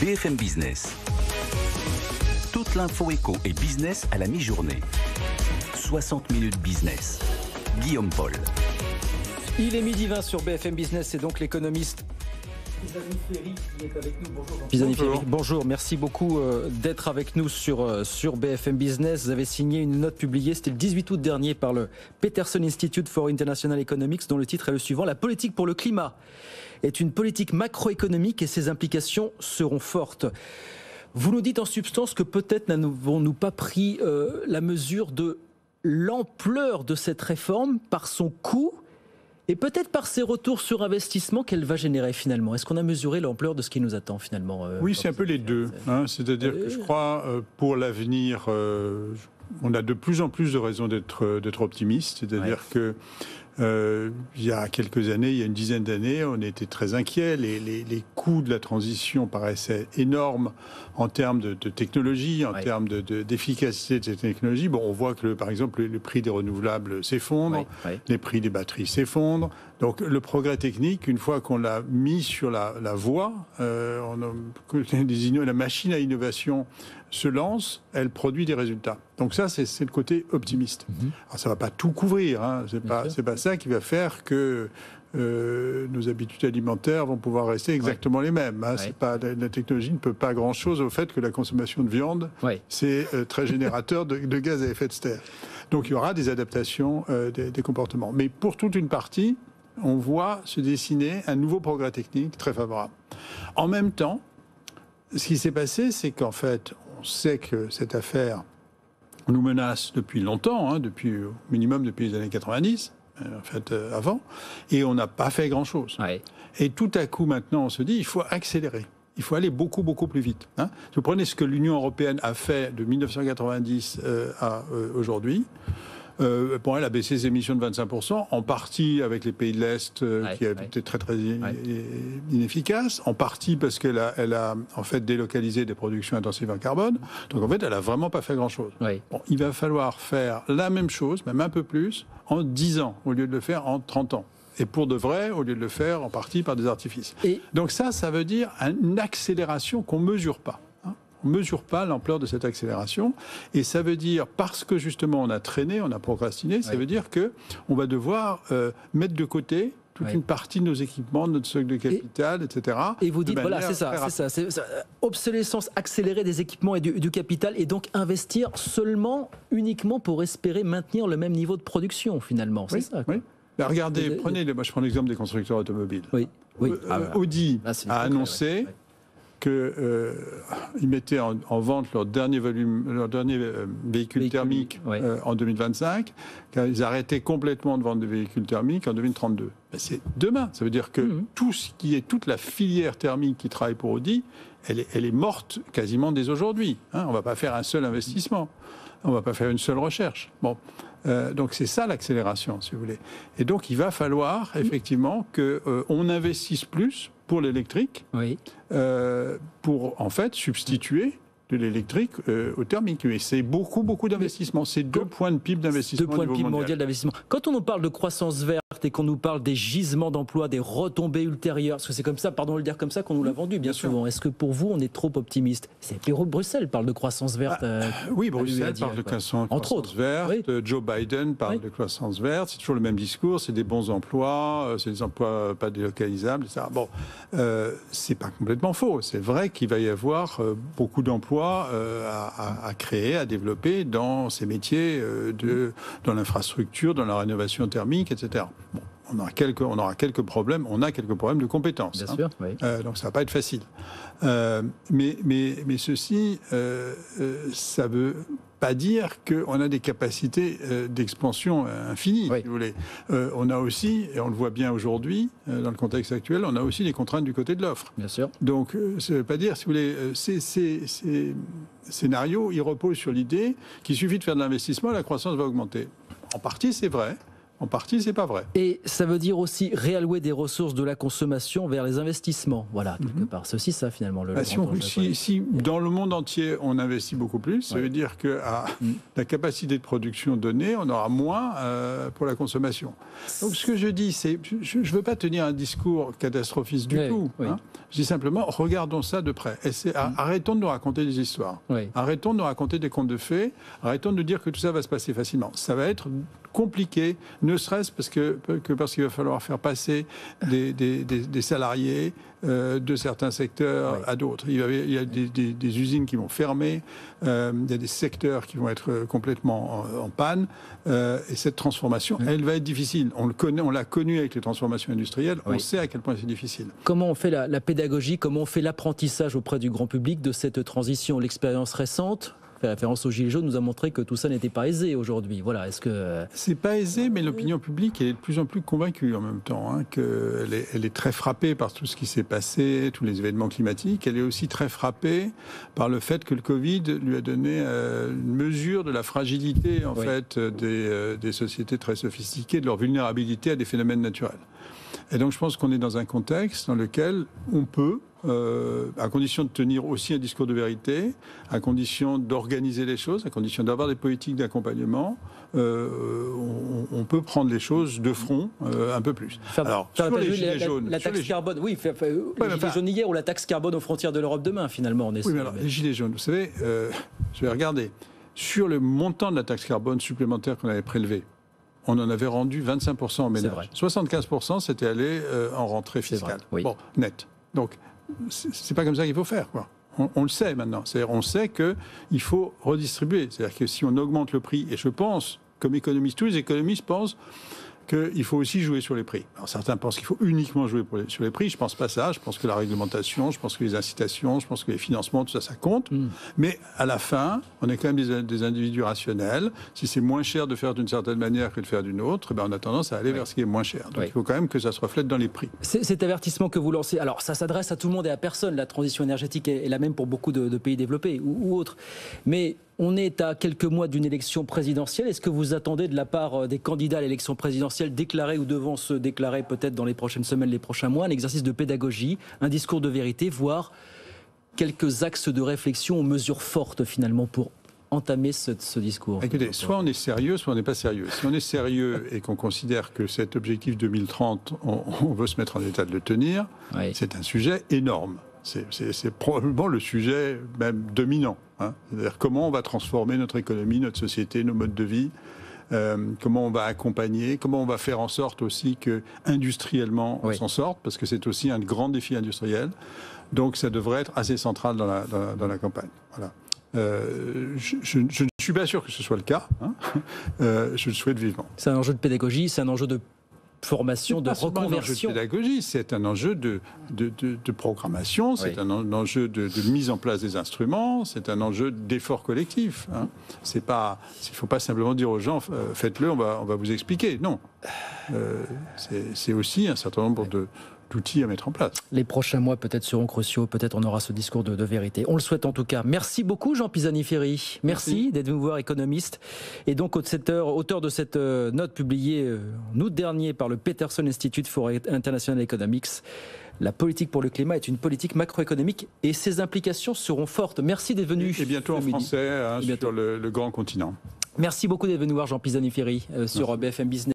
BFM Business. Toute l'info éco et business à la mi-journée. 60 minutes business. Guillaume Paul. Il est 12h20 sur BFM Business, c'est donc l'économiste Pisani Ferry qui est avec nous. Bonjour. Pisani Ferry, bonjour, merci beaucoup d'être avec nous sur BFM Business. Vous avez signé une note publiée, c'était le 18 août dernier par le Peterson Institute for International Economics, dont le titre est le suivant: la politique pour le climat est une politique macroéconomique et ses implications seront fortes. Vous nous dites en substance que peut-être n'avons-nous pas pris la mesure de l'ampleur de cette réforme par son coût et peut-être par ses retours sur investissement qu'elle va générer finalement. Est-ce qu'on a mesuré l'ampleur de ce qui nous attend finalement Oui, c'est un peu les deux. C'est-à-dire que je crois, pour l'avenir, on a de plus en plus de raisons d'être optimiste. C'est-à-dire que il y a quelques années, il y a une dizaine d'années, on était très inquiets. Les coûts de la transition paraissaient énormes en termes de technologie, en termes d'efficacité de cette technologie. Bon, on voit que, par exemple, le prix des renouvelables s'effondre, les prix des batteries s'effondrent. Donc, le progrès technique, une fois qu'on l'a mis sur la voie, la machine à innovation se lance, elle produit des résultats. Donc ça, c'est le côté optimiste. Alors ça ne va pas tout couvrir, c'est pas ça qui va faire que nos habitudes alimentaires vont pouvoir rester exactement les mêmes. C'est pas, la technologie ne peut pas grand-chose au fait que la consommation de viande, c'est très générateur de gaz à effet de serre. Donc il y aura des adaptations des comportements. Mais pour toute une partie, on voit se dessiner un nouveau progrès technique très favorable. En même temps, ce qui s'est passé, c'est qu'en fait, on sait que cette affaire nous menace depuis longtemps, depuis au minimum depuis les années 90, en fait avant, et on n'a pas fait grand-chose. Et tout à coup maintenant, on se dit, il faut accélérer. Il faut aller beaucoup, beaucoup plus vite. Si vous prenez ce que l'Union européenne a fait de 1990 à aujourd'hui, pour elle a baissé ses émissions de 25%, en partie avec les pays de l'Est qui étaient très très inefficaces, en partie parce qu'elle a en fait délocalisé des productions intensives en carbone. Donc en fait, elle a vraiment pas fait grand-chose. Bon, il va falloir faire la même chose, même un peu plus, en 10 ans, au lieu de le faire en 30 ans. Et pour de vrai, au lieu de le faire en partie par des artifices. Donc ça veut dire une accélération qu'on ne mesure pas. On ne mesure pas l'ampleur de cette accélération. Et ça veut dire, parce que justement on a traîné, on a procrastiné, ça veut dire qu'on va devoir mettre de côté toute une partie de nos équipements, de notre stock de capital, etc. Et vous dites, voilà, c'est ça. Obsolescence accélérée des équipements et du capital, et donc investir uniquement pour espérer maintenir le même niveau de production, finalement. C'est ça, quoi. Ben regardez, moi je prends l'exemple des constructeurs automobiles. Audi a annoncé qu'ils mettaient en vente leur dernier véhicule thermique en 2025, car ils arrêtaient complètement de vendre des véhicules thermiques en 2032. Ben c'est demain. Ça veut dire que toute la filière thermique qui travaille pour Audi, elle est morte quasiment dès aujourd'hui. On ne va pas faire un seul investissement. On ne va pas faire une seule recherche. Bon. Donc c'est ça l'accélération, si vous voulez. Et donc il va falloir effectivement qu'on investisse plus pour l'électrique, pour en fait substituer de l'électrique au thermique. Et c'est beaucoup d'investissements. C'est 2 points de PIB d'investissement. 2 points de PIB mondial d'investissement. Quand on nous parle de croissance verte et qu'on nous parle des gisements d'emplois, des retombées ultérieures, parce que c'est comme ça, pardon de le dire comme ça, qu'on nous l'a vendu bien souvent. Est-ce que pour vous, on est trop optimiste? Bruxelles parle de croissance verte. Oui, Bruxelles parle de croissance verte. Joe Biden parle de croissance verte. C'est toujours le même discours. C'est des bons emplois, c'est des emplois pas délocalisables, etc. Bon, c'est pas complètement faux. C'est vrai qu'il va y avoir beaucoup d'emplois à créer, à développer dans ces métiers, dans l'infrastructure, dans la rénovation thermique, etc. Bon, on aura quelques problèmes de compétences. Bien sûr, donc ça va pas être facile. Mais ceci, ça veut pas dire qu'on a des capacités d'expansion infinies, si vous voulez. On a aussi, et on le voit bien aujourd'hui, dans le contexte actuel, on a aussi des contraintes du côté de l'offre. Bien sûr. Donc, ça ne veut pas dire, si vous voulez, ces scénarios, ils reposent sur l'idée qu'il suffit de faire de l'investissement, la croissance va augmenter. En partie, c'est vrai. En partie, c'est pas vrai. Et ça veut dire aussi réallouer des ressources de la consommation vers les investissements. Voilà, quelque part. C'est aussi ça, finalement. Si dans le monde entier, on investit beaucoup plus, ça veut dire qu'à la capacité de production donnée, on aura moins pour la consommation. Donc, ce que je dis, c'est, je ne veux pas tenir un discours catastrophiste du tout. Hein. Je dis simplement, regardons ça de près. Arrêtons de nous raconter des histoires. Arrêtons de nous raconter des contes de fées. Arrêtons de nous dire que tout ça va se passer facilement. Ça va être compliqué, ne serait-ce parce qu'il va falloir faire passer des salariés de certains secteurs à d'autres. Il y a des usines qui vont fermer, il y a des secteurs qui vont être complètement en panne, et cette transformation, elle va être difficile. On l'a connu avec les transformations industrielles, on sait à quel point c'est difficile. Comment on fait la pédagogie, comment on fait l'apprentissage auprès du grand public de cette transition? L'expérience récente, fait référence aux Gilets jaunes, nous a montré que tout ça n'était pas aisé aujourd'hui. Voilà, est-ce que... C'est pas aisé, mais l'opinion publique elle est de plus en plus convaincue en même temps. Hein, elle est très frappée par tout ce qui s'est passé, tous les événements climatiques. Elle est aussi très frappée par le fait que le Covid lui a donné une mesure de la fragilité en fait des sociétés très sophistiquées, de leur vulnérabilité à des phénomènes naturels. Et donc je pense qu'on est dans un contexte dans lequel on peut, à condition de tenir aussi un discours de vérité, à condition d'organiser les choses, à condition d'avoir des politiques d'accompagnement, on peut prendre les choses de front un peu plus. Alors, sur les gilets jaunes... La taxe carbone, les gilets jaunes hier ou la taxe carbone aux frontières de l'Europe demain, finalement. On est mais alors, les gilets jaunes, vous savez, je vais regarder, sur le montant de la taxe carbone supplémentaire qu'on avait prélevé, on en avait rendu 25% en ménage. 75% c'était allé en rentrée fiscale. Bon, net. Donc, c'est pas comme ça qu'il faut faire, quoi. On le sait maintenant. C'est-à-dire, on sait qu'il faut redistribuer. C'est-à-dire que si on augmente le prix, et je pense, comme économiste, tous les économistes pensent qu'il faut aussi jouer sur les prix. Alors, certains pensent qu'il faut uniquement jouer sur les prix. Je ne pense pas ça. Je pense que la réglementation, je pense que les incitations, je pense que les financements, tout ça, ça compte. Mais à la fin, on est quand même des individus rationnels. Si c'est moins cher de faire d'une certaine manière que de faire d'une autre, on a tendance à aller vers ce qui est moins cher. Donc il faut quand même que ça se reflète dans les prix. Cet avertissement que vous lancez, alors ça s'adresse à tout le monde et à personne. La transition énergétique est la même pour beaucoup de pays développés ou autres. Mais on est à quelques mois d'une élection présidentielle. Est-ce que vous attendez de la part des candidats à l'élection présidentielle déclarés ou devant se déclarer peut-être dans les prochaines semaines, les prochains mois, un exercice de pédagogie, un discours de vérité, voire quelques axes de réflexion aux mesures fortes finalement pour entamer ce discours? Écoutez, soit on est sérieux, soit on n'est pas sérieux. Si on est sérieux et qu'on considère que cet objectif 2030, on veut se mettre en état de le tenir, c'est un sujet énorme. C'est probablement le sujet même dominant. Hein. C'est-à-dire comment on va transformer notre économie, notre société, nos modes de vie, comment on va accompagner, comment on va faire en sorte aussi que industriellement on s'en sorte, parce que c'est aussi un grand défi industriel. Donc ça devrait être assez central dans la campagne. Voilà. Je ne suis pas sûr que ce soit le cas. Hein. Je le souhaite vivement. C'est un enjeu de pédagogie, c'est un enjeu de formation, de reconversion. C'est un enjeu de pédagogie, c'est un enjeu de programmation, c'est un enjeu de mise en place des instruments, c'est un enjeu d'effort collectif. Hein. Il ne faut pas simplement dire aux gens faites-le, on va vous expliquer. Non. C'est aussi un certain nombre d'outils à mettre en place. Les prochains mois peut-être seront cruciaux, peut-être on aura ce discours de vérité. On le souhaite en tout cas. Merci beaucoup Jean Pisani-Ferry. Merci d'être venu voir, économiste. Et donc auteur de cette note publiée en août dernier par le Peterson Institute for International Economics. La politique pour le climat est une politique macroéconomique et ses implications seront fortes. Merci d'être venu. Et bientôt en français sur le grand continent. Merci beaucoup d'être venu voir Jean Pisani-Ferry sur BFM Business.